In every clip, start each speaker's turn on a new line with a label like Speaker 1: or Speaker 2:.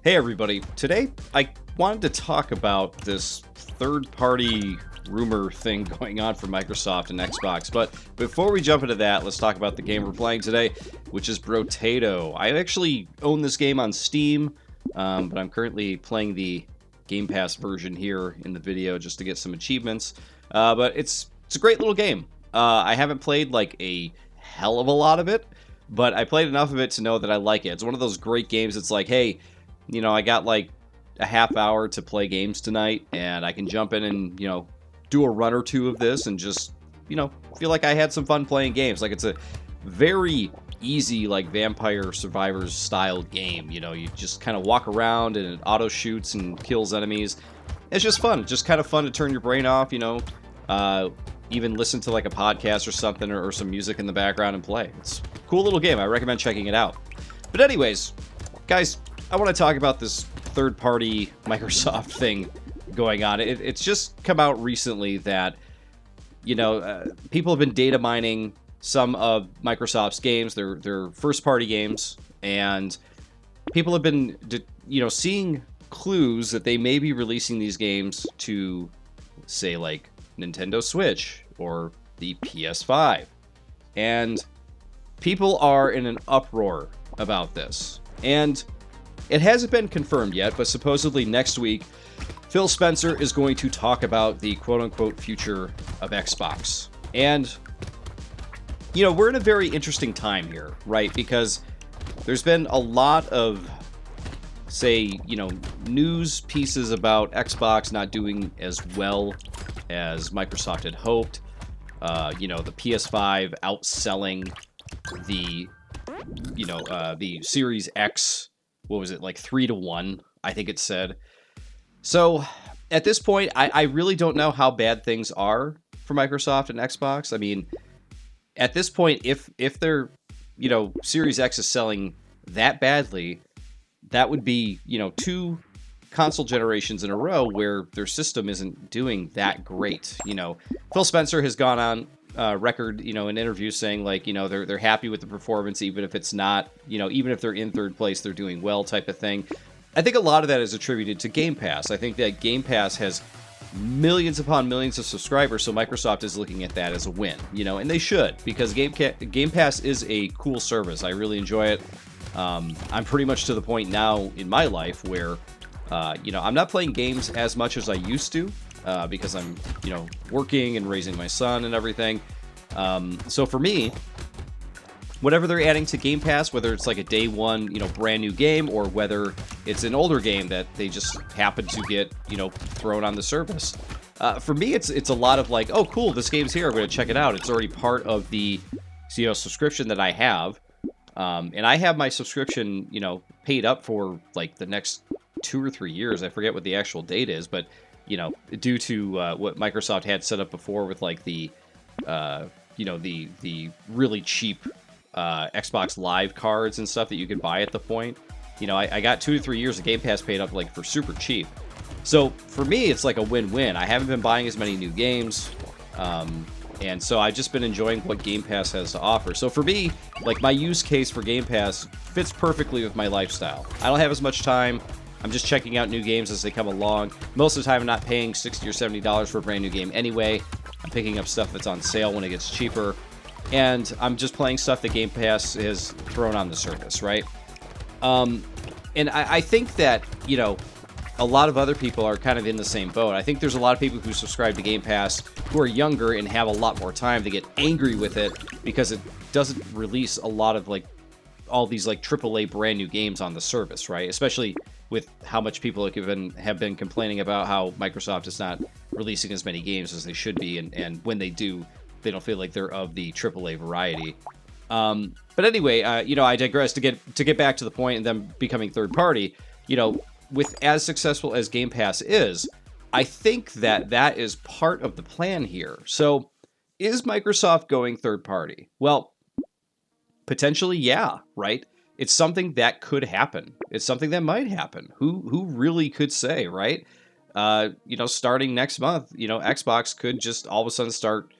Speaker 1: Hey everybody, today I wanted to talk about this third-party rumor thing going on for Microsoft and Xbox, but before we jump into that, let's talk about the game we're playing today, which is Brotato. I actually own this game on Steam, but I'm currently playing the Game Pass version here in the video just to get some achievements, but it's a great little game. I haven't played like a hell of a lot of it, but I played enough of it to know that I like it. It's one of those great games. It's like, hey, I got like a half hour to play games tonight, and I can jump in and, do a run or two of this and just, feel like I had some fun playing games. Like, it's a very easy, like, Vampire Survivors style game. You just kind of walk around and it auto shoots and kills enemies. It's just fun. Just kind of fun to turn your brain off, even listen to like a podcast or something or some music in the background and play. It's a cool little game. I recommend checking it out. But anyways, guys, I want to talk about this third-party Microsoft thing going on. It's just come out recently that, people have been data mining some of Microsoft's games, their first-party games, and people have been, seeing clues that they may be releasing these games to, say, like Nintendo Switch or the PS5. And people are in an uproar about this. And it hasn't been confirmed yet, but supposedly next week, Phil Spencer is going to talk about the quote-unquote future of Xbox. And, we're in a very interesting time here, right? Because there's been a lot of, say, news pieces about Xbox not doing as well as Microsoft had hoped. The PS5 outselling the, the Series X. What was it, like 3-1, I think it said. So at this point, I really don't know how bad things are for Microsoft and Xbox. I mean, at this point, if their, Series X is selling that badly, that would be, two console generations in a row where their system isn't doing that great. Phil Spencer has gone on record, in interviews saying like, they're happy with the performance, even if it's not, even if they're in third place, they're doing well type of thing. I think a lot of that is attributed to Game Pass. I think that Game Pass has millions upon millions of subscribers, so Microsoft is looking at that as a win, and they should, because Game Pass is a cool service. I really enjoy it. I'm pretty much to the point now in my life where, I'm not playing games as much as I used to. Because I'm, working and raising my son and everything. So for me, whatever they're adding to Game Pass, whether it's like a day one, brand new game, or whether it's an older game that they just happen to get, thrown on the service. For me, it's a lot of like, oh, cool, this game's here. I'm going to check it out. It's already part of the, subscription that I have. And I have my subscription, paid up for like the next 2 or 3 years. I forget what the actual date is, but due to what Microsoft had set up before with like the really cheap Xbox Live cards and stuff that you could buy at the point. I got 2 to 3 years of Game Pass paid up like for super cheap. So for me, it's like a win-win. I haven't been buying as many new games, and so I've just been enjoying what Game Pass has to offer. So for me, like my use case for Game Pass fits perfectly with my lifestyle. I don't have as much time. I'm just checking out new games as they come along. Most of the time, I'm not paying $60 or $70 for a brand new game anyway. I'm picking up stuff that's on sale when it gets cheaper. And I'm just playing stuff that Game Pass has thrown on the service, right? And I think that, a lot of other people are kind of in the same boat. I think there's a lot of people who subscribe to Game Pass who are younger and have a lot more time to get angry with it because it doesn't release a lot of, like, all these, like, AAA brand new games on the service, right? Especially with how much people have been complaining about how Microsoft is not releasing as many games as they should be, and when they do, they don't feel like they're of the AAA variety. But anyway, I digress. To get back to the point and them becoming third party, with as successful as Game Pass is, I think that is part of the plan here. So, is Microsoft going third party? Well, potentially, yeah, right? It's something that could happen. It's something that might happen. Who really could say, right? Starting next month, Xbox could just all of a sudden start,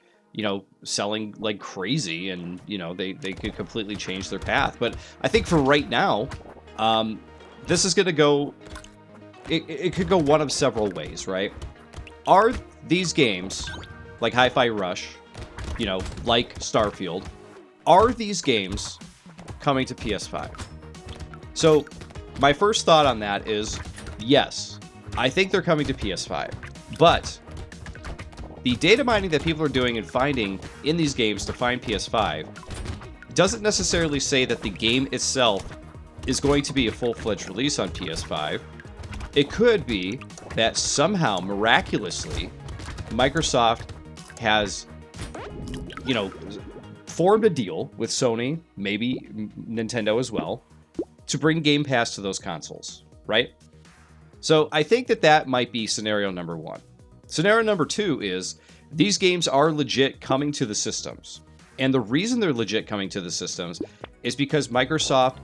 Speaker 1: selling like crazy, and, they could completely change their path. But I think for right now, this is going to go... It could go one of several ways, right? Are these games, like Hi-Fi Rush, you know, like Starfield, are these games coming to PS5? So, my first thought on that is, yes, I think they're coming to PS5. But the data mining that people are doing and finding in these games to find PS5 doesn't necessarily say that the game itself is going to be a full-fledged release on PS5. It could be that somehow, miraculously, Microsoft has, you know, formed a deal with Sony, maybe Nintendo as well, to bring Game Pass to those consoles, right? So I think that that might be scenario number one. Scenario number two is these games are legit coming to the systems. And the reason they're legit coming to the systems is because Microsoft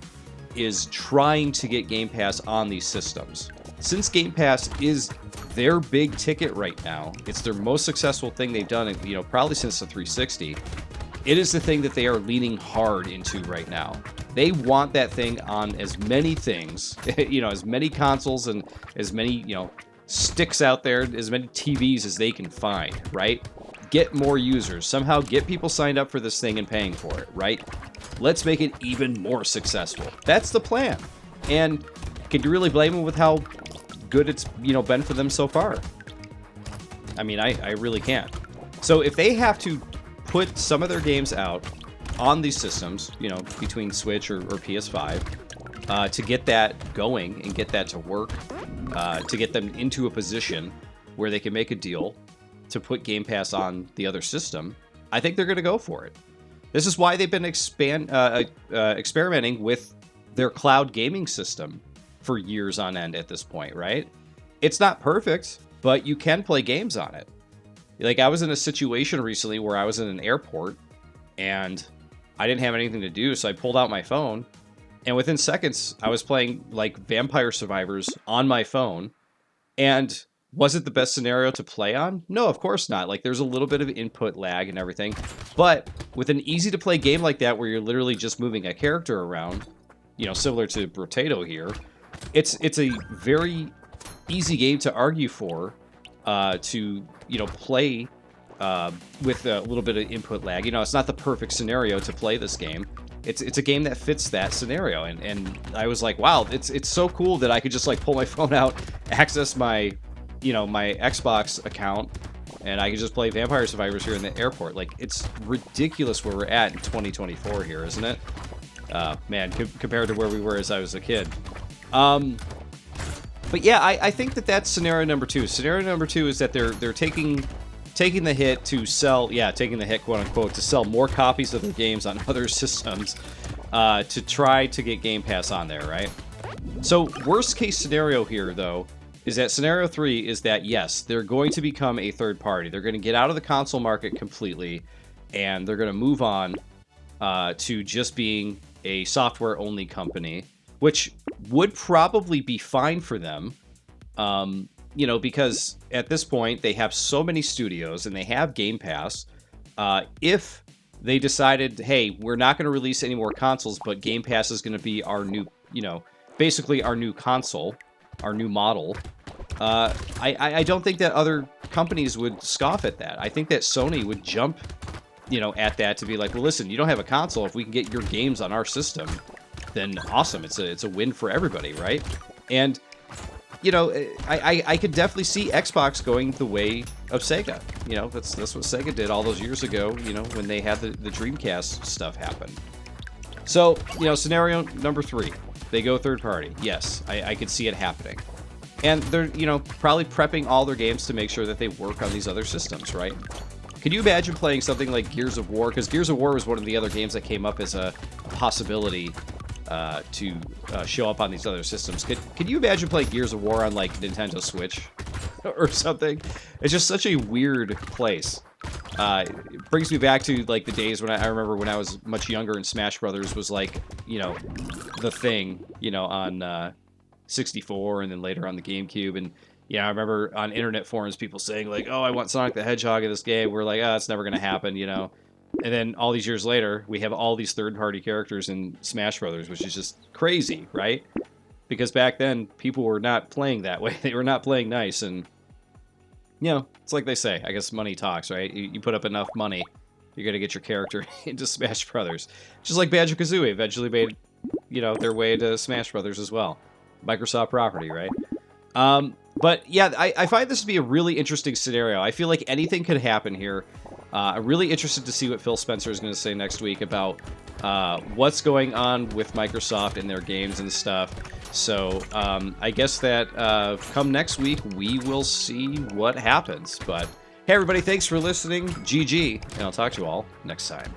Speaker 1: is trying to get Game Pass on these systems. Since Game Pass is their big ticket right now, it's their most successful thing they've done, you know, probably since the 360. It is the thing that they are leaning hard into right now. They want that thing on as many things, you know, as many consoles and as many, you know, sticks out there, as many TVs as they can find, right? Get more users, somehow get people signed up for this thing and paying for it, right? Let's make it even more successful. That's the plan. And can you really blame them with how good it's, you know, been for them so far? I mean, I really can't. So if they have to put some of their games out on these systems, you know, between Switch or PS5, to get that going and get that to work, to get them into a position where they can make a deal to put Game Pass on the other system, I think they're going to go for it. This is why they've been experimenting with their cloud gaming system for years on end at this point, right? It's not perfect, but you can play games on it. Like, I was in a situation recently where I was in an airport and I didn't have anything to do, so I pulled out my phone, and within seconds I was playing like Vampire Survivors on my phone. And was it the best scenario to play on? No, of course not. Like, there's a little bit of input lag and everything, but with an easy to play game like that where you're literally just moving a character around, you know, similar to Brotato here, it's a very easy game to argue for, to, you know, play with a little bit of input lag. You know, it's not the perfect scenario to play this game. It's a game that fits that scenario, and I was like, wow, it's so cool that I could just like pull my phone out, access my, you know, my Xbox account, and I could just play Vampire Survivors here in the airport. Like, it's ridiculous where we're at in 2024 here, isn't it? Man, compared to where we were as I was a kid. But yeah, I think that that's scenario number two. Scenario number two is that they're taking the hit to sell, taking the hit, quote unquote, to sell more copies of their games on other systems, to try to get Game Pass on there, right? So worst case scenario here, though, is that scenario three is that, yes, they're going to become a third party. They're going to get out of the console market completely, and they're going to move on to just being a software-only company, which would probably be fine for them, you know, because at this point they have so many studios and they have Game Pass. If they decided, hey, we're not going to release any more consoles, but Game Pass is going to be our new, you know, basically our new console, our new model, I don't think that other companies would scoff at that. I think that Sony would jump, you know, at that to be like, well, listen, you don't have a console. If we can get your games on our system, then awesome. It's a win for everybody, right? And, you know, I could definitely see Xbox going the way of Sega. You know, that's what Sega did all those years ago, you know, when they had the Dreamcast stuff happen. So, you know, scenario number three, they go third party. Yes, I could see it happening. And they're, you know, probably prepping all their games to make sure that they work on these other systems, right? Could you imagine playing something like Gears of War? Because Gears of War was one of the other games that came up as a possibility to show up on these other systems. Could you imagine playing Gears of War on, like, Nintendo Switch or something? It's just such a weird place. It brings me back to, like, the days when I remember when I was much younger and Smash Brothers was, like, you know, the thing, you know, on 64 and then later on the GameCube. And yeah, I remember on internet forums people saying, like, oh, I want Sonic the Hedgehog in this game. We're like, oh, it's never going to happen, you know. And then all these years later, we have all these third-party characters in Smash Brothers, which is just crazy, right? because back then people were not playing that way. They were not playing nice, and you know, it's like they say, I guess money talks, right? You put up enough money, you're gonna get your character into Smash Brothers. Just like Banjo-Kazooie eventually made, you know, their way to Smash Brothers as well. Microsoft property, right? But yeah, I find this to be a really interesting scenario. I feel like anything could happen here. I'm really interested to see what Phil Spencer is going to say next week about what's going on with Microsoft and their games and stuff. So I guess that come next week, we will see what happens. But hey, everybody, thanks for listening. GG, and I'll talk to you all next time.